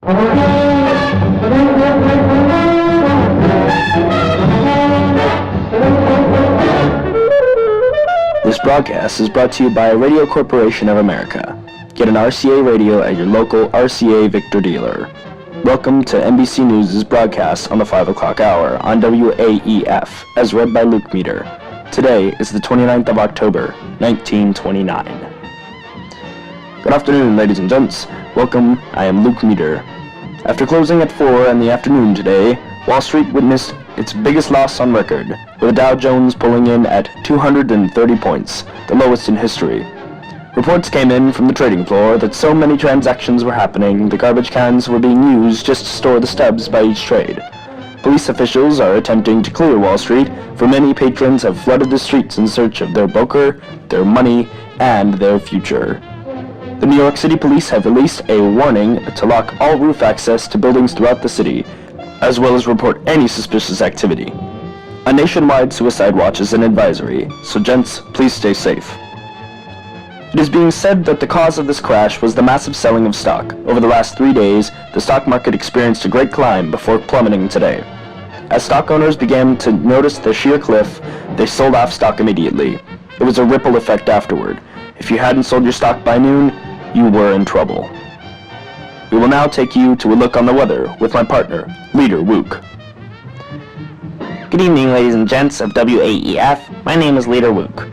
This broadcast is brought to you by Radio Corporation of America. Get an RCA radio at your local RCA Victor dealer. Welcome to NBC News' broadcast on the 5 o'clock hour on WAEF, as read by Luke Meter. Today is the 29th of October, 1929. Good afternoon, ladies and gents. Welcome, I am Luke Meter. After closing at 4 in the afternoon today, Wall Street witnessed its biggest loss on record, with the Dow Jones pulling in at 230 points, the lowest in history. Reports came in from the trading floor that so many transactions were happening, the garbage cans were being used just to store the stubs by each trade. Police officials are attempting to clear Wall Street, for many patrons have flooded the streets in search of their broker, their money, and their future. The New York City Police have released a warning to lock all roof access to buildings throughout the city, as well as report any suspicious activity. A nationwide suicide watch is an advisory, so gents, please stay safe. It is being said that the cause of this crash was the massive selling of stock. Over the last 3 days, the stock market experienced a great climb before plummeting today. As stock owners began to notice the sheer cliff, they sold off stock immediately. It was a ripple effect afterward. If you hadn't sold your stock by noon, you were in trouble. We will now take you to a look on the weather with my partner, Leader Wook. Good evening, ladies and gents of WAEF. My name is Leader Wook.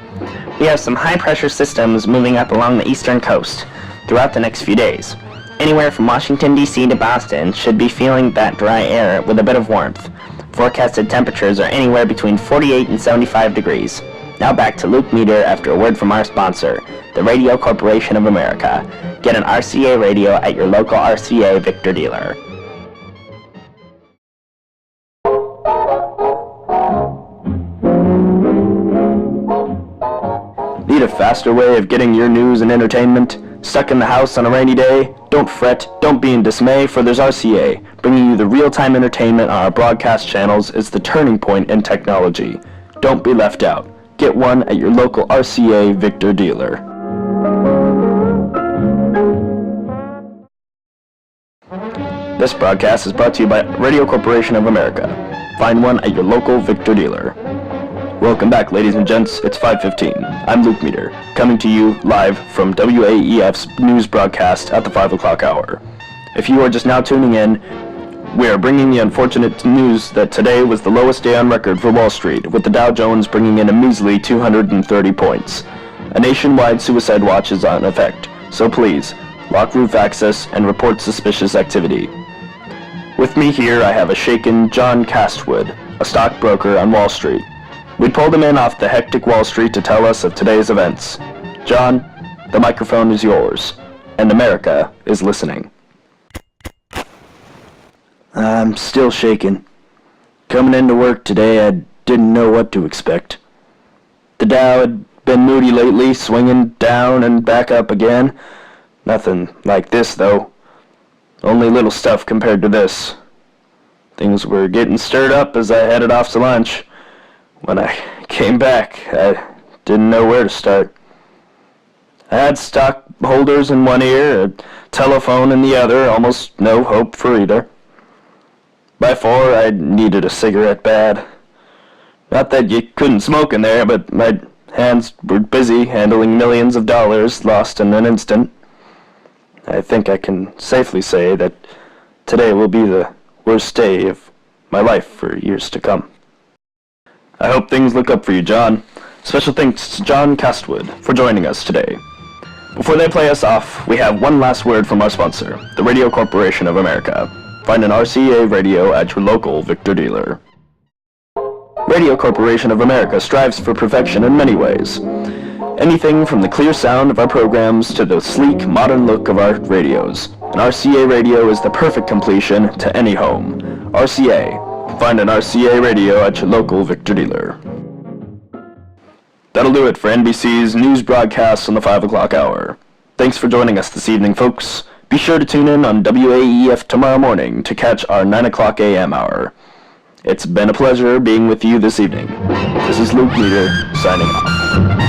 We have some high-pressure systems moving up along the eastern coast throughout the next few days. Anywhere from Washington, D.C. to Boston should be feeling that dry air with a bit of warmth. Forecasted temperatures are anywhere between 48 and 75 degrees. Now back to Luke Meter after a word from our sponsor, the Radio Corporation of America. Get an RCA radio at your local RCA Victor dealer. Need a faster way of getting your news and entertainment? Stuck in the house on a rainy day? Don't fret, don't be in dismay, for there's RCA, bringing you the real-time entertainment on our broadcast channels. It's the turning point in technology. Don't be left out. Get one at your local RCA Victor dealer. This broadcast is brought to you by Radio Corporation of America. Find one at your local Victor dealer. Welcome back, ladies and gents. It's 5:15. I'm Luke Meter, coming to you live from WAEF's news broadcast at the 5 o'clock hour. If you are just now tuning in, we are bringing the unfortunate news that today was the lowest day on record for Wall Street, with the Dow Jones bringing in a measly 230 points. A nationwide suicide watch is on effect, so please, lock roof access and report suspicious activity. With me here, I have a shaken John Castwood, a stockbroker on Wall Street. We pulled him in off the hectic Wall Street to tell us of today's events. John, the microphone is yours, and America is listening. I'm still shaken. Coming into work today, I didn't know what to expect. The Dow had been moody lately, swinging down and back up again. Nothing like this, though. Only little stuff compared to this. Things were getting stirred up as I headed off to lunch. When I came back, I didn't know where to start. I had stockholders in one ear, a telephone in the other, almost no hope for either. By 4, I needed a cigarette bad. Not that you couldn't smoke in there, but my hands were busy handling millions of dollars lost in an instant. I think I can safely say that today will be the worst day of my life for years to come. I hope things look up for you, John. Special thanks to John Castwood for joining us today. Before they play us off, we have one last word from our sponsor, the Radio Corporation of America. Find an RCA radio at your local Victor dealer. Radio Corporation of America strives for perfection in many ways. Anything from the clear sound of our programs to the sleek, modern look of our radios. An RCA radio is the perfect completion to any home. RCA. Find an RCA radio at your local Victor dealer. That'll do it for NBC's news broadcast on the 5 o'clock hour. Thanks for joining us this evening, folks. Be sure to tune in on WAEF tomorrow morning to catch our 9 o'clock a.m. hour. It's been a pleasure being with you this evening. This is Luke Meter, signing off.